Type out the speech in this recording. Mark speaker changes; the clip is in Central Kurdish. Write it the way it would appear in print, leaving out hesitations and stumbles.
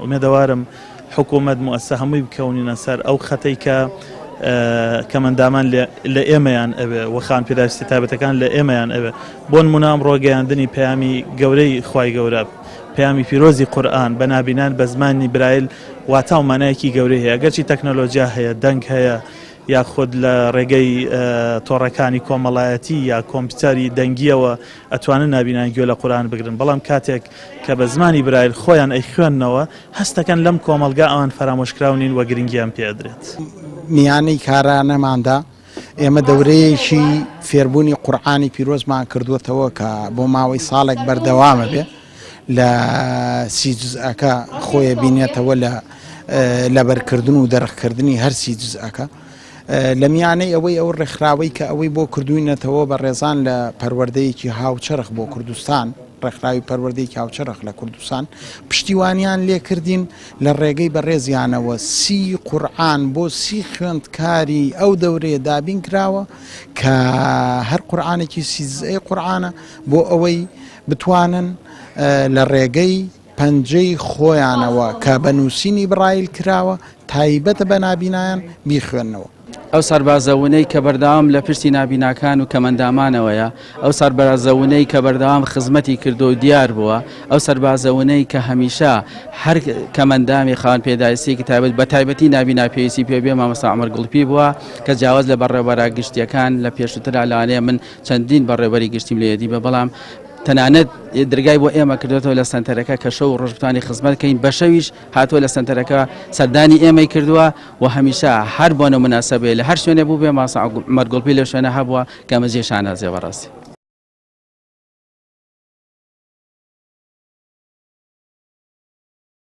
Speaker 1: ئومێدەوارم حکوومەت مؤسسە هەمووی بکەونینە سەر ئەو خەتەی کە کەمەندامان لە ئێمەیان ئەوێ وەخان پێداویستی تایبەتەکان لە ئێمەیان ئەوێ بۆ نمونە ڕۆگەیاندنی پەیامی گەورەی خوای گەورە پەیامی پیرۆزی قورئان بە نابینان بە زمانی برایل واتە و مانایەکی گەورەی هەیە گەرچی تەکنۆلۆژیا هەیە دەنگ هەیە یاخود لە ڕێگەی تۆڕەکانی کۆمەڵایەتی یا کۆمپیوتەری دەنگیەوە ئەتوانن نابینان گوێ لە قورئان بگرن بەڵام کاتێک کە بە زمانی برایل خۆیان ئەیخوێننەوە هەستەکەن لەم کۆمەلگا ئەوان فەرامۆشکراونین وە گرنگیان پێدرێت
Speaker 2: میانەی کارانەماندا ئێمە دەورەیەکی فێربوونی قورئانی پیرۆزمان کردووەتەوە کە بۆ ماوەی ساڵێک بەردەوامە بێ لە 30 جزئەکە خۆیە بینێتەوە لە بەرکردن و دەرەخکردنی هەر 30 جزئەکە لە میانەی ئەوەی ئەو ڕێکخراوەی کە ئەوەی بۆ کردوینەتەوە بە ڕێزان لە پەروەردەیەکی هاوچەرخ بۆ کوردستان ڕێکخراوی پەروەردەیەکی هاوچەرخ لە کوردستان پشتیوانیان لێکردین لە ڕێگەی بەڕێزیانەوە 30 قورئان بۆ 30 خوێندکاری ئەو دەورەیە دابین کراوە کە هەر قورئانێکی 30 جزئی قورئانە بۆ ئەوەی بتوانن لە ڕێگەی پەنجەی خۆیانەوە کە بە نووسینی برایل کراوە تایبەتە بە نابینایان بیخوێننەوە.
Speaker 3: ئەو سەربازەونەی کە بەردەوام لە پشتی نابیناکان و کەمەندامانەوەیە ئەو سەربازەونەی کە بەردەوام خزمەتی کردو و دیار بووە ئەو سەربازەونەی کە هەمیشە هەر کەمەندامی خاوەن پێداویستیەکی تایبەت بە تایبەتی نابینا پێویستی پێبێ مامۆستا عومەر گوڵپی بووە کە جیاواز لە بەڕێوەبەرە گشتیەکان لە پێشووترا لەوانەیە من چەندین بەڕێوەبەری گشتیم لێدی بە بەڵام تەنانەت دەرگای بۆ ئێمە کردوێتەوە لە سنتەرەکە کە شەو ڕۆژبتانی خزمەتکەین بە شەویش هاتووە لە سنتەرەکە سەردانی ئێمەی کردووە و هەمیشە هەر بۆنە مناسبەیە لە هەر شوێنێ بوو بێ مامۆستا عومەر گوڵپی لە شوێنە هەبووە کە مەجێ شانازیە بەڕاستی.